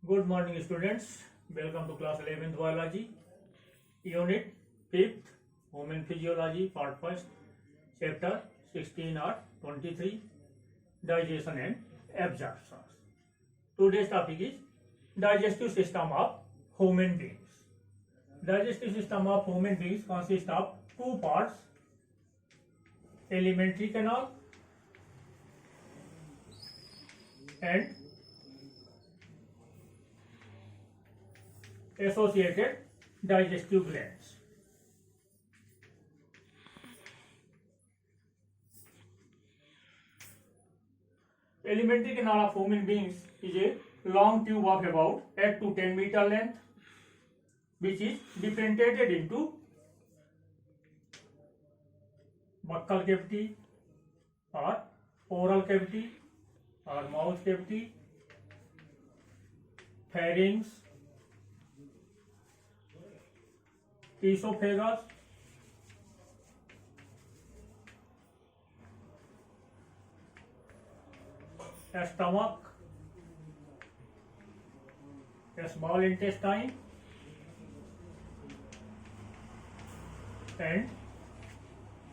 Good morning, students. Welcome to class 11th biology, unit 5th, human physiology, part 1st, chapter 16 or 23, digestion and absorption. Today's topic is digestive system of human beings. Digestive system of human beings consists of two parts: alimentary canal and associated digestive glands. Alimentary canal of human beings is a long tube of about 8 to 10 meter length, which is differentiated into buccal cavity or oral cavity or mouth cavity, pharynx, esophagus, stomach, small intestine, and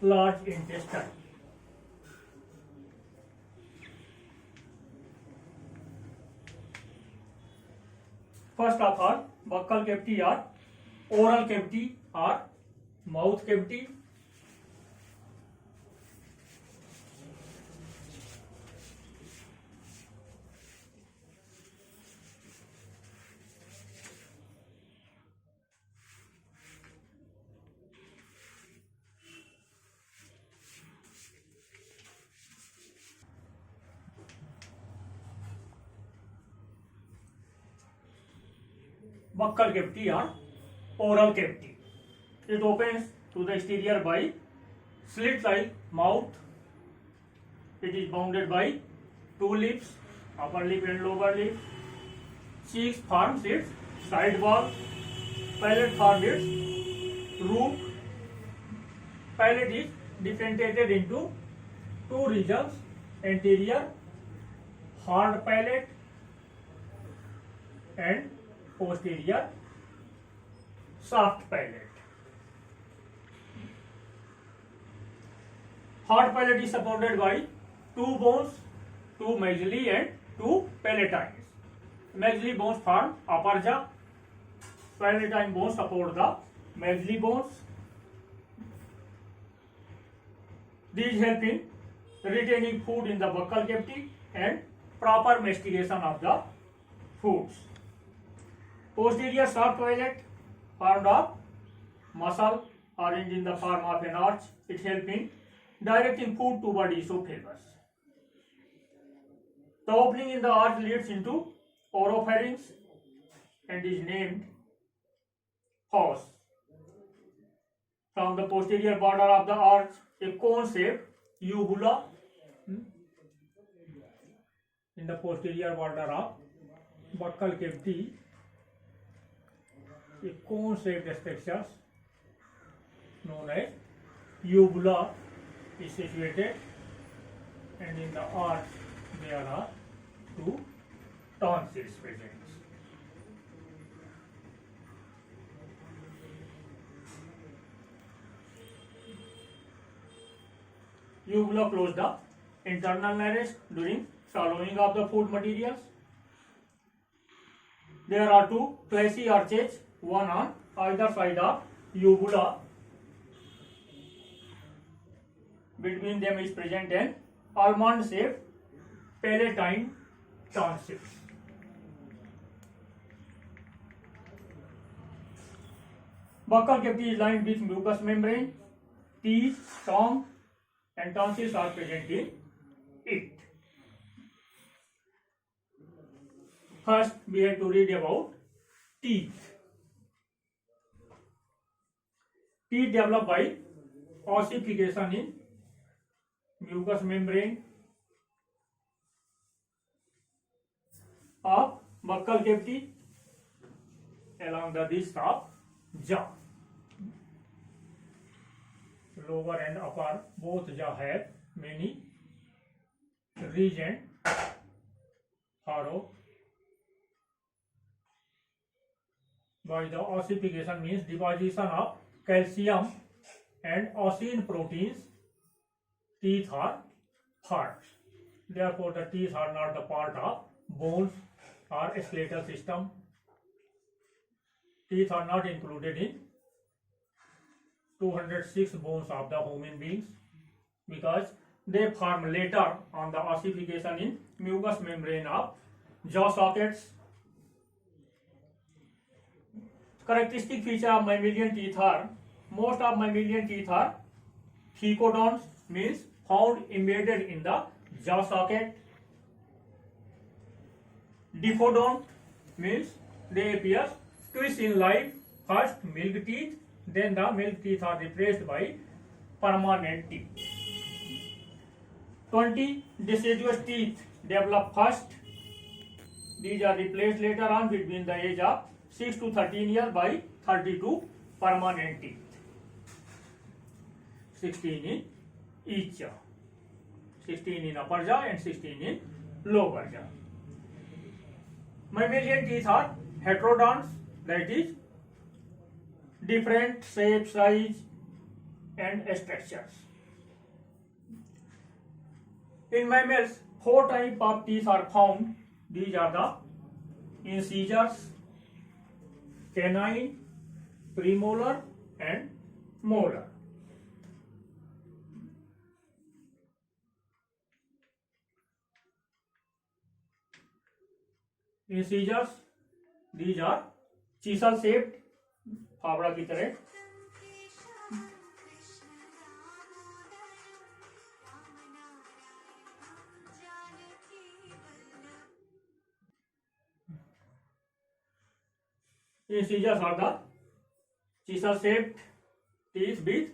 large intestine. First of all, buccal cavity or oral cavity or mouth cavity. Buccal cavity or oral cavity. It opens to the exterior by slit-like mouth. It is bounded by two lips, upper lip and lower lip. Cheeks forms its side wall. Palate forms its roof. Palate is differentiated into two regions: anterior hard palate and posterior soft palate. Hard palate is supported by two bones, two maxillary and two palatines. Maxillary bones form upper jaw. Palatine bones support the maxillary bones. These help in retaining food in the buccal cavity and proper mastication of the foods. Posterior soft palate formed of muscle arranged in the form of an arch. It helps in directing food toward esophagus. The opening in the arch leads into oropharynx and is named hose. From the posterior border of the arch, a cone-shaped uvula in the posterior border of buccal cavity. A cone-shaped structure known as uvula is situated, and in the arch there are two tonsils present. Uvula close the internal narrows during swallowing of the food materials. There are two fleshy arches, one on either side of uvula. Between them is present an almond-shaped palatine tonsil. Buccal cavity is lined with mucous membrane. Teeth, tongue, and tonsils are present in it. First, we have to read about teeth. Teeth develop by ossification in mucous membrane of buccal cavity along the disc of jaw. Lower and upper both jaw have many region furrow by the ossification means deposition of calcium and ossin proteins, teeth are hard. Therefore, the teeth are not the part of bones or skeletal system. Teeth are not included in 206 bones of the human beings because they form later on the ossification in mucous membrane of jaw sockets. Characteristic feature of mammalian teeth are, most of mammalian teeth are thecodons, means found embedded in the jaw socket. Diphodont means they appear twice in life. First milk teeth, then the milk teeth are replaced by permanent teeth. 20 deciduous teeth develop first. These are replaced later on between the age of 6 to 13 years by 32 permanent teeth. 16 in each jaw. 16 in upper jaw and 16 in lower jaw. Mammalian teeth are heterodonts, that is different shape, size and structures. In mammals, 4 types of teeth are found. These are the incisors, canine, premolar and molar. Incisors, these are chisel shaped, फावड़ा की तरह. Incisors are the chisel shaped teeth with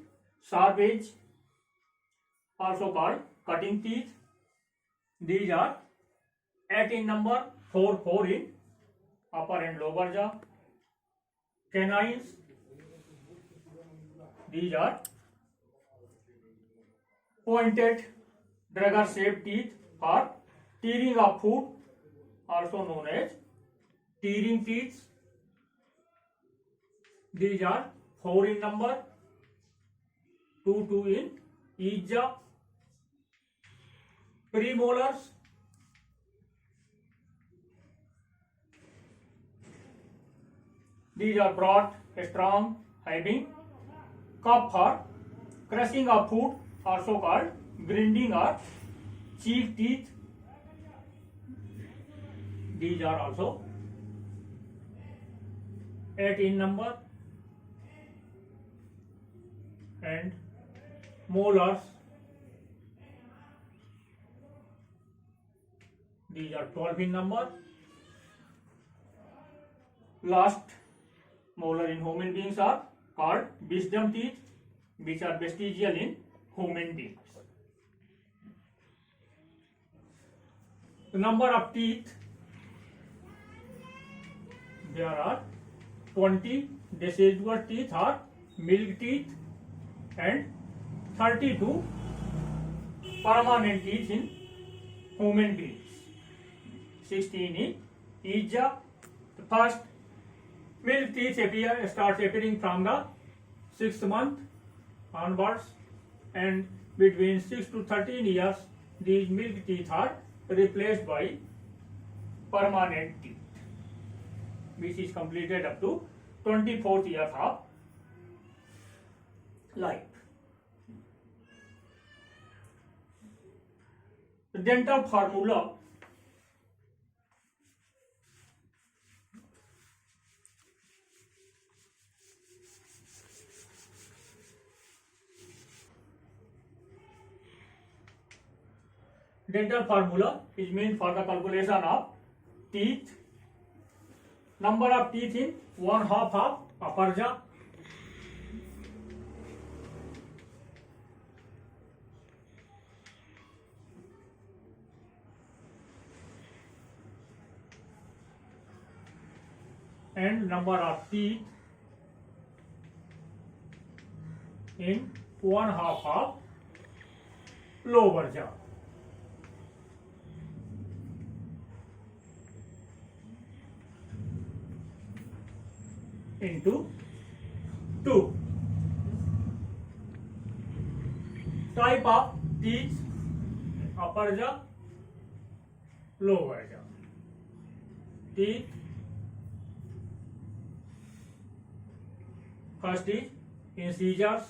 sharp edge, also called cutting teeth. These are 8 in number, 4 in upper and lower jaw. Canines, these are pointed dagger shaped teeth for tearing of food, also known as tearing teeth. These are 4 in number, 2 in each jaw. Premolars, these are broad, strong, having cup for crushing of food, also called grinding or cheek teeth. These are also 8 in number. And molars, these are 12 in number. Last molar in human beings are called wisdom teeth, which are vestigial in human beings. The number of teeth, there are 20 deciduous teeth or milk teeth and 32 permanent teeth in human beings. 16 in each jaw. The first milk teeth starts appearing from the 6th month onwards, and between 6 to 13 years these milk teeth are replaced by permanent teeth, which is completed up to 24th year of life. The dental formula. Dental formula is meant for the calculation of teeth. Number of teeth in 1/2 of upper jaw. And number of teeth in 1/2 of lower jaw. into 2. Type of teeth: upper jaw, lower jaw. Teeth: first is incisors,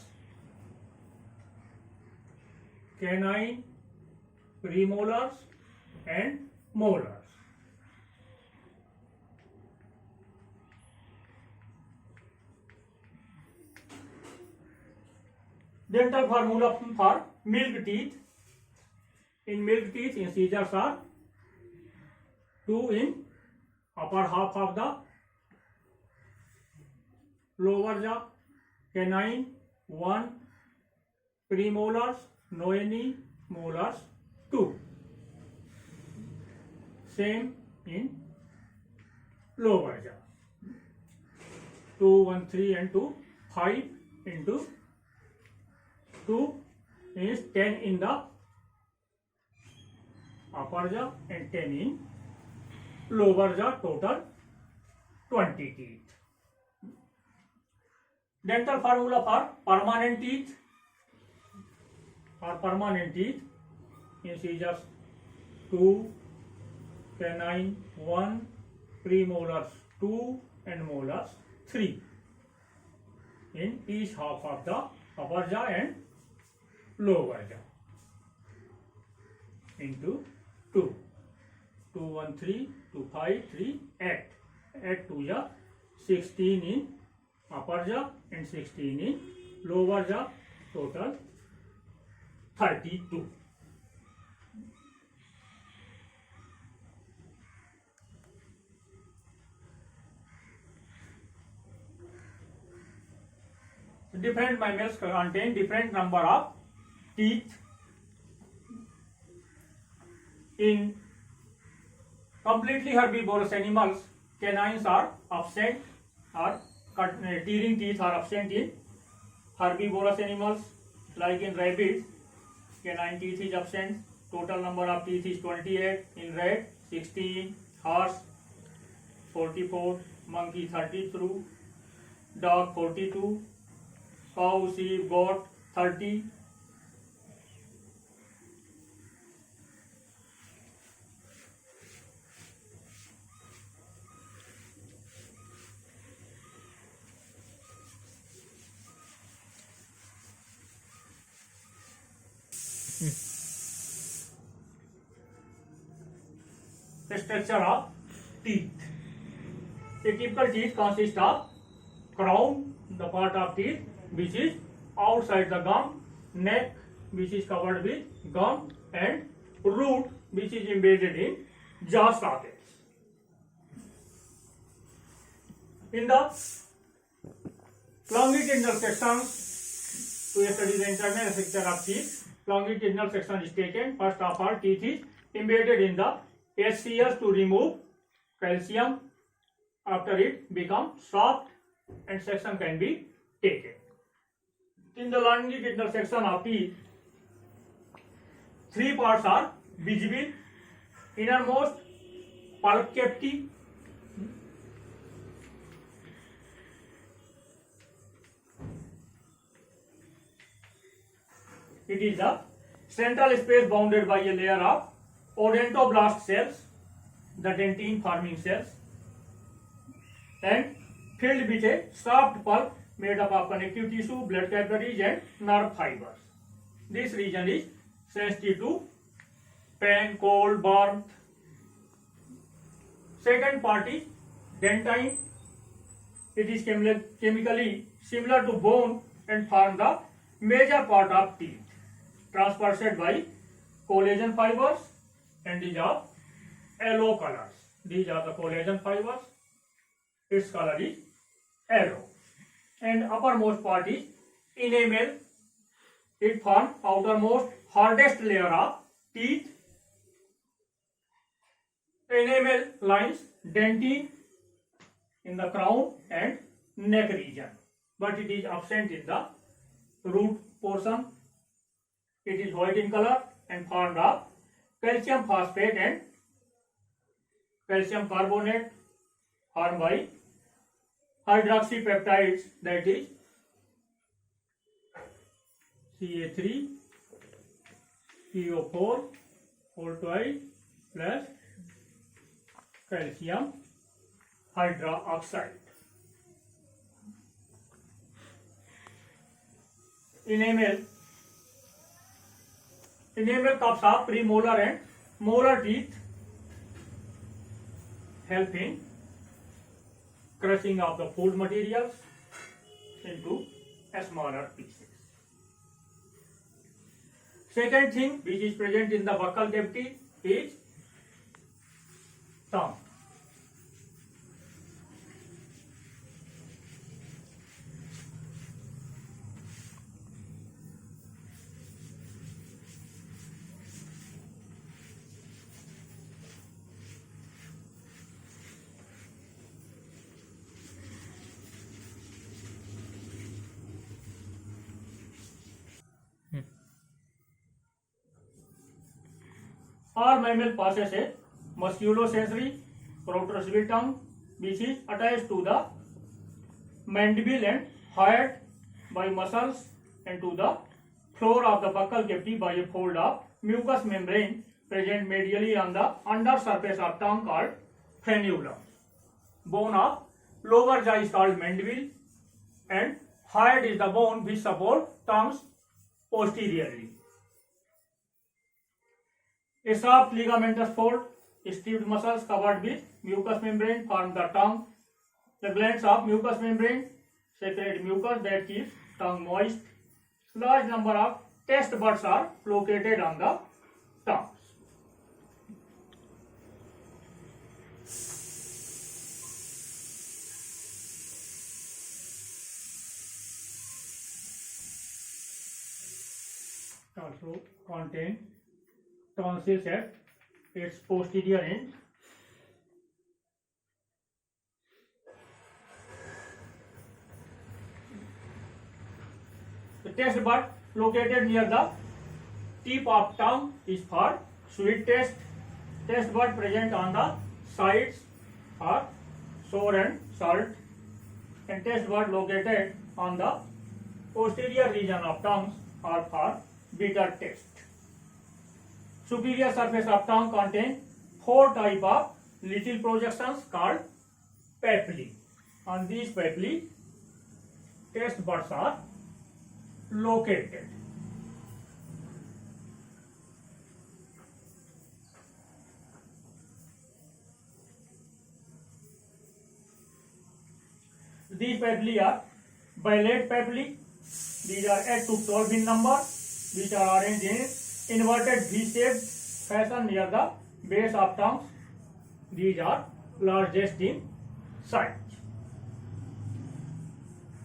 canine, premolars and molars. Dental formula for milk teeth: in milk teeth, incisors are 2 in upper half of the lower jaw, canine 1, premolars no any, molars 2. Same in lower jaw. 2, 1, 3 and 2, 5 into 2 is 10 in the upper jaw and 10 in lower jaw, total 20 teeth. Dental formula for permanent teeth: for permanent teeth, incisors 2, canine 1, premolars 2 and molars 3 in each half of the upper jaw and lower jaw into 2. 2, 1, 3, 2, 5, 3, 8. Add 2 jaw, 16 in upper jaw and 16 in lower jaw, total 32. Different mammals contain different number of teeth. In completely herbivorous animals, canines are absent, or tearing teeth are absent in herbivorous animals. Like in rabbits, canine teeth is absent. Total number of teeth is 28. In rat, 16. Horse, 44. Monkey, 32. Dog, 42. Cow, sheep, goat, 30. The structure of teeth. A typical teeth consists of crown, the part of teeth which is outside the gum, neck which is covered with gum, and root which is embedded in jaw sockets. In the longitudinal sections, to study the internal structure of teeth, longitudinal section is taken. First of all, teeth is embedded in the SCS to remove calcium. After it becomes soft and section can be taken. In the longitudinal section of teeth, 3 parts are visible: innermost pulp cavity, it is the central space bounded by a layer of odontoblast cells, the dentine forming cells, and filled with a soft pulp made up of connective tissue, blood capillaries and nerve fibers. This region is sensitive to pain, cold, warmth. Second part is dentine. It is chemically similar to bone and form the major part of teeth, transversed by collagen fibers, and these are yellow colors. These are the collagen fibers. Its color is yellow. And uppermost part is enamel. It forms outermost hardest layer of teeth. Enamel lines dentine in the crown and neck region, but it is absent in the root portion. It is white in color and formed of calcium phosphate and calcium carbonate formed by hydroxypeptides, that is Ca3PO4 whole twice plus calcium hydroxide. Enamel cups are premolar and molar teeth, help in crushing of the food materials into smaller pieces. Second thing which is present in the buccal cavity is tongue. Our mammal possesses a musculosensory protrusive tongue which is attached to the mandible and hired by muscles and to the floor of the buccal cavity by a fold of mucous membrane present medially on the under surface of tongue called frenulum. Bone of lower jaw is called mandible and hired is the bone which supports tongues posteriorly. A soft ligamentous fold, stiffed muscles covered with mucous membrane form the tongue. The glands of mucous membrane secrete mucus that keeps tongue moist. Large number of taste buds are located on the tongue. Also contain tonsils at its posterior end. The taste bud located near the tip of tongue is for sweet taste. Taste bud present on the sides are sour and salt, and taste bud located on the posterior region of tongues are for bitter taste. Superior surface of tongue contain 4 types of little projections called papillae. On these papillae, taste buds are located. These papillae are bilate papillae. These are 8 to 12 in number, which are arranged in inverted V-shaped fashion near the base of tongues. These are largest in size.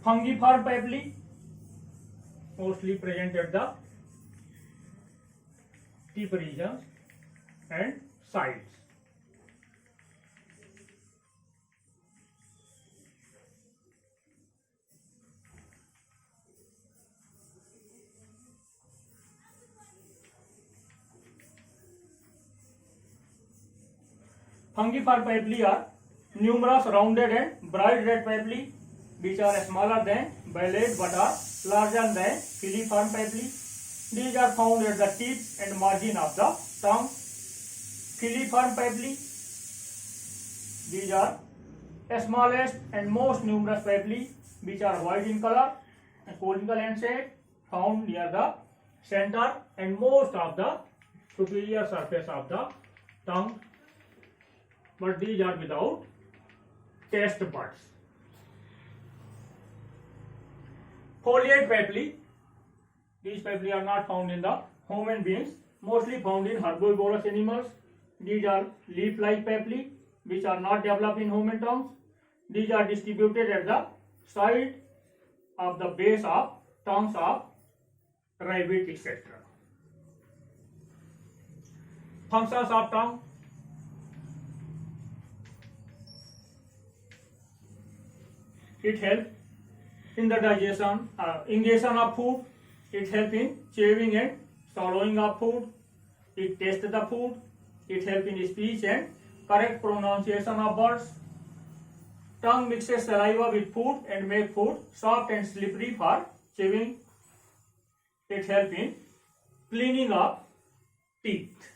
Fungiform papillae, mostly present at the tip regions and sides. Fungiform papillae are numerous rounded and bright red papillae which are smaller than bilate but are larger than filiform papillae. These are found at the tips and margin of the tongue. Filiform papillae, these are smallest and most numerous papillae which are white in color and conical and shaped, found near the center and most of the superior surface of the tongue, but these are without taste buds. Foliate papillae, these papillae are not found in the human beings, mostly found in herbivorous animals. These are leaf-like papillae which are not developed in human tongues. These are distributed at the side of the base of tongues of rabbit, etc. Functions of tongue. It helps in the digestion, ingestion of food. It helps in chewing and swallowing of food. It tastes the food. It helps in speech and correct pronunciation of words. Tongue mixes saliva with food and make food soft and slippery for chewing. It helps in cleaning up teeth.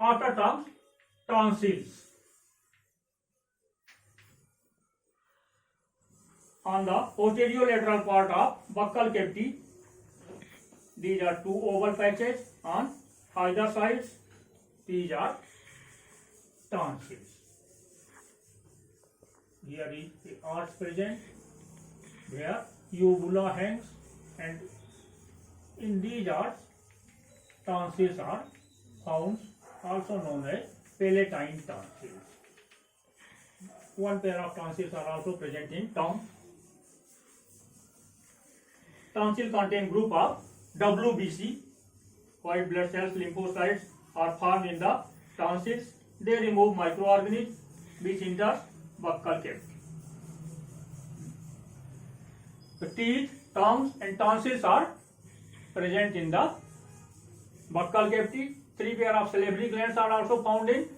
After comes tonsils. On the posterior lateral part of buccal cavity, these are two oval patches on either sides. These are tonsils. Here is the arch present, where uvula hangs, and in these arches, tonsils are found, also known as palatine tonsils. One pair of tonsils are also present in tongue. Tonsil contain group of WBC, white blood cells, lymphocytes are formed in the tonsils. They remove microorganisms which enters buccal cavity. The teeth, tongues and tonsils are present in the buccal cavity. Three pair of salivary glands are also found in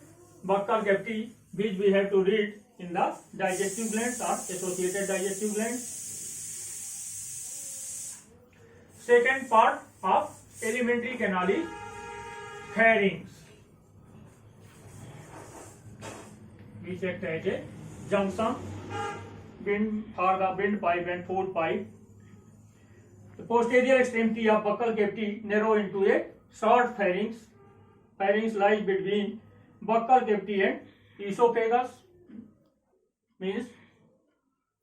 buccal cavity, which we have to read in the digestive glands or associated digestive glands. Second part of alimentary canal is pharynx, which acts as a junction for the windpipe and food pipe. The posterior extremity of buccal cavity narrow into a short pharynx. Pharynx lies between buccal cavity and esophagus. Means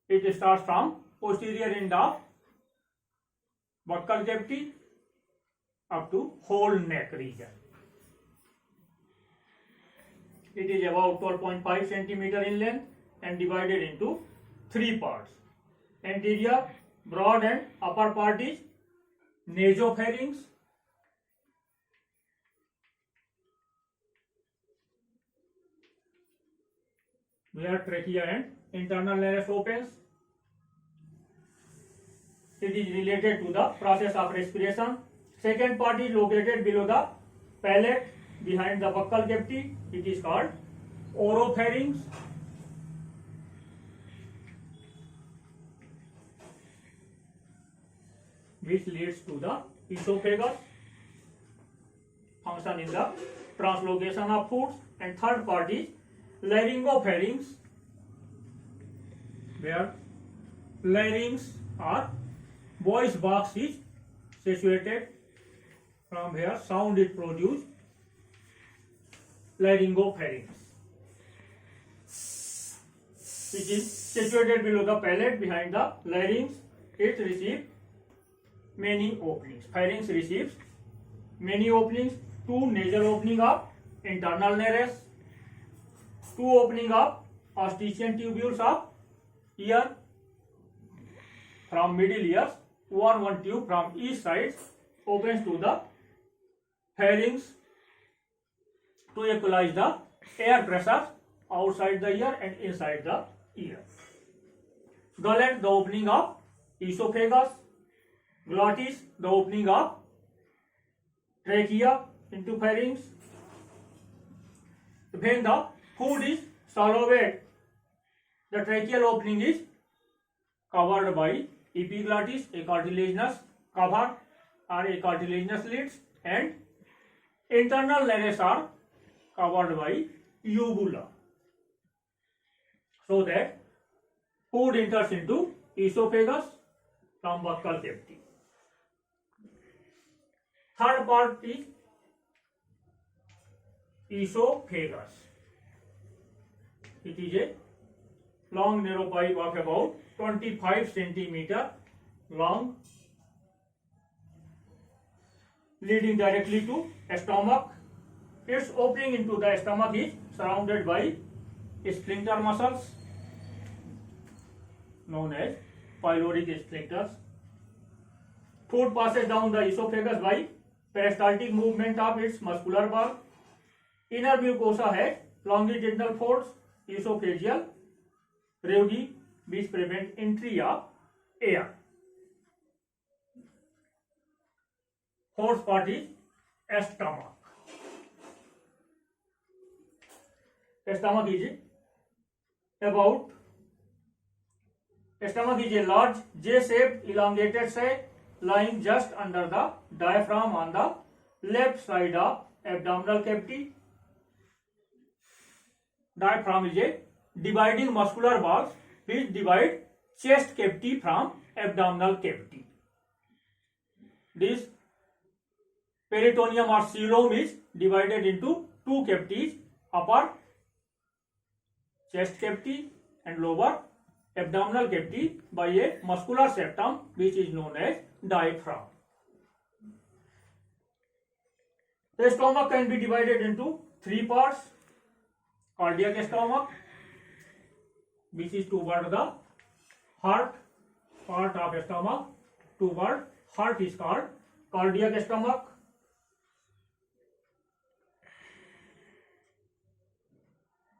it starts from posterior end of buccal cavity up to whole neck region. It is about 12.5 centimeter in length and divided into three parts. Anterior, broad and upper part is nasopharynx. Where trachea and internal larynx opens. It is related to the process of respiration. Second part is located below the palate, behind the buccal cavity. It is called oropharynx. Which leads to the esophagus. Function in the translocation of foods. And third part is laryngopharynx, where larynx or voice box is situated. From here sound is produced. Laryngopharynx, which is situated below the palate, behind the larynx. It receives many openings. Pharynx receives many openings. Two nasal opening of internal nares, two opening of Eustachian tubules of ear. From middle ears, one tube from each side opens to the pharynx to equalize the air pressure outside the ear and inside the ear. Gullet, the opening of esophagus. Glottis, the opening of trachea into pharynx. When the food is swallowed, the tracheal opening is covered by epiglottis, a cartilaginous cover or a cartilaginous lids, and internal nares are covered by uvula, so that food enters into esophagus from buccal cavity. Third part is esophagus. It is a long narrow pipe of about 25 centimeter long, leading directly to stomach. Its opening into the stomach is surrounded by sphincter muscles known as pyloric sphincters. Food passes down the esophagus by peristaltic movement of its muscular bulk. Inner mucosa has longitudinal folds, esophageal rheugi, which prevent entry of air. Fourth part is stomach. Stomach is about. Stomach is a large J-shaped elongated sac lying just under the diaphragm on the left side of abdominal cavity. Diaphragm is a dividing muscular box which divides chest cavity from abdominal cavity. This peritoneum or coelom is divided into two cavities, upper chest cavity and lower abdominal cavity by a muscular septum which is known as diaphragm. The stomach can be divided into three parts. Cardiac stomach, which is toward the heart part of stomach, toward heart is called cardiac stomach.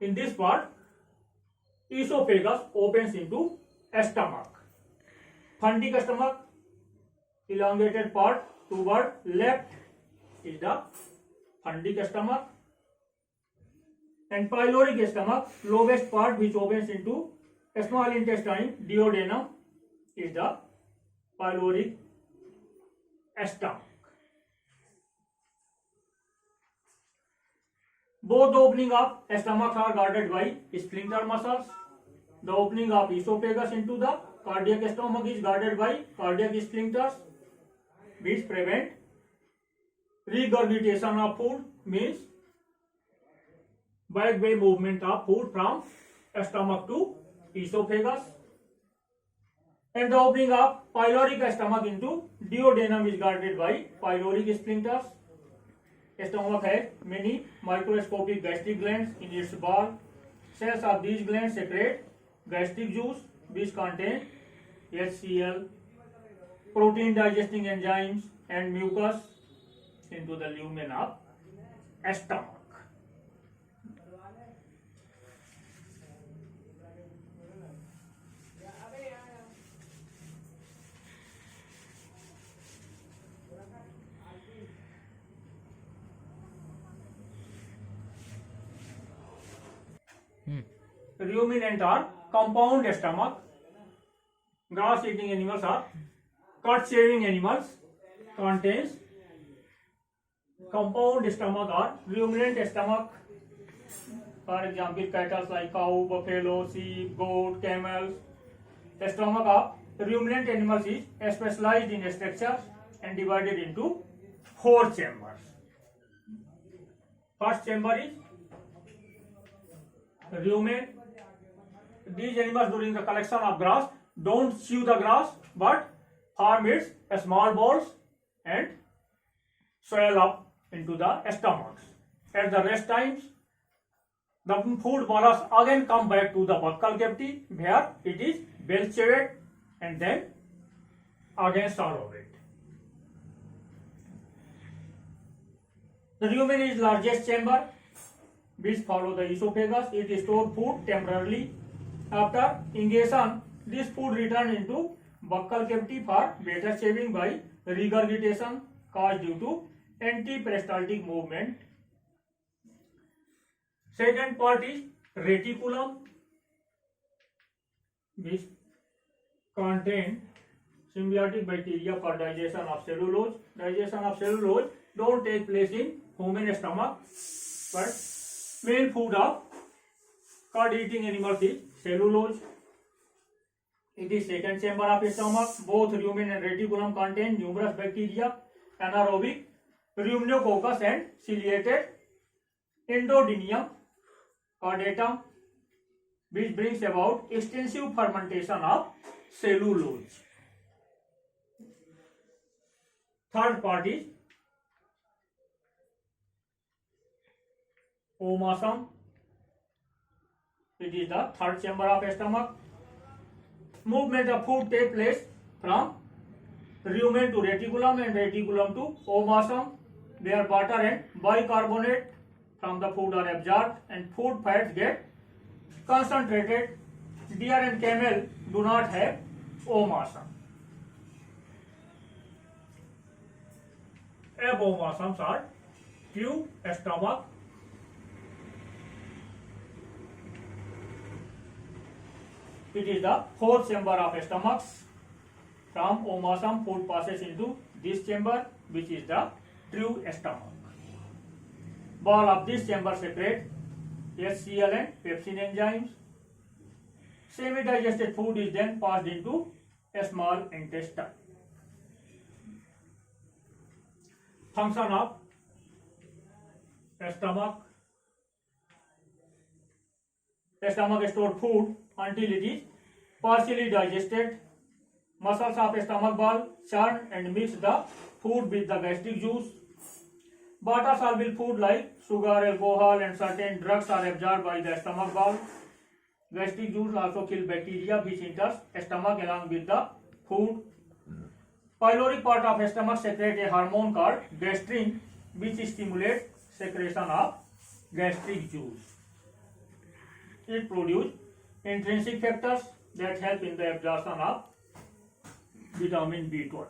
In this part, esophagus opens into stomach. Fundic stomach, elongated part toward left is the fundic stomach. And pyloric stomach, lowest part which opens into small intestine, duodenum, is the pyloric stomach. Both the opening of stomach are guarded by sphincter muscles. The opening of esophagus into the cardiac stomach is guarded by cardiac sphincters, which prevent regurgitation of food, means back way movement of food from stomach to esophagus. And the opening of pyloric stomach into duodenum is guarded by pyloric sphincters. Stomach has many microscopic gastric glands in its wall. Cells of these glands secrete gastric juice which contain HCl, protein digesting enzymes and mucus into the lumen of stomach. Ruminant or compound stomach. Grass eating animals or cut shaving animals contains compound stomach or ruminant stomach. For example, cattle like cow, buffalo, sheep, goat, camels. The stomach of ruminant animals is specialized in structure and divided into 4 chambers. First chamber is rumen. These animals during the collection of grass don't chew the grass but form its small balls and swell up into the stomachs. At the rest times, the food bolus again come back to the buccal cavity where it is well chewed and then again swallowed. The rumen is largest chamber which follow the esophagus. It stores food temporarily. After ingestion, this food returns into buccal cavity for better chewing by regurgitation caused due to antiperistaltic movement. Second part is reticulum, which contain symbiotic bacteria for digestion of cellulose. Digestion of cellulose don't take place in human stomach, but main food of cod eating animals is cellulose. It is second chamber of stomach. Both rumen and reticulum contain numerous bacteria, anaerobic, ruminococcus and ciliated Endodymium caudatum, which brings about extensive fermentation of cellulose. Third part is omasum. It is the third chamber of stomach. Movement of food takes place from rumen to reticulum and reticulum to omasum, where water and bicarbonate from the food are absorbed and food fats get concentrated. Deer and camel do not have omasum. Abomasums are tube, stomach, It is the fourth chamber of stomach. From omasum, food passes into this chamber, which is the true stomach. Wall of this chamber secrete HCl and pepsin enzymes. Semi-digested food is then passed into a small intestine. Function of stomach. The stomach stores food until it is partially digested. Muscles of stomach ball churn and mix the food with the gastric juice. Water soluble food like sugar, alcohol, and certain drugs are absorbed by the stomach ball. Gastric juice also kills bacteria which enters stomach along with the food. Pyloric part of stomach secretes a hormone called gastrin, which stimulates secretion of gastric juice. It produces intrinsic factors that help in the absorption of vitamin B12.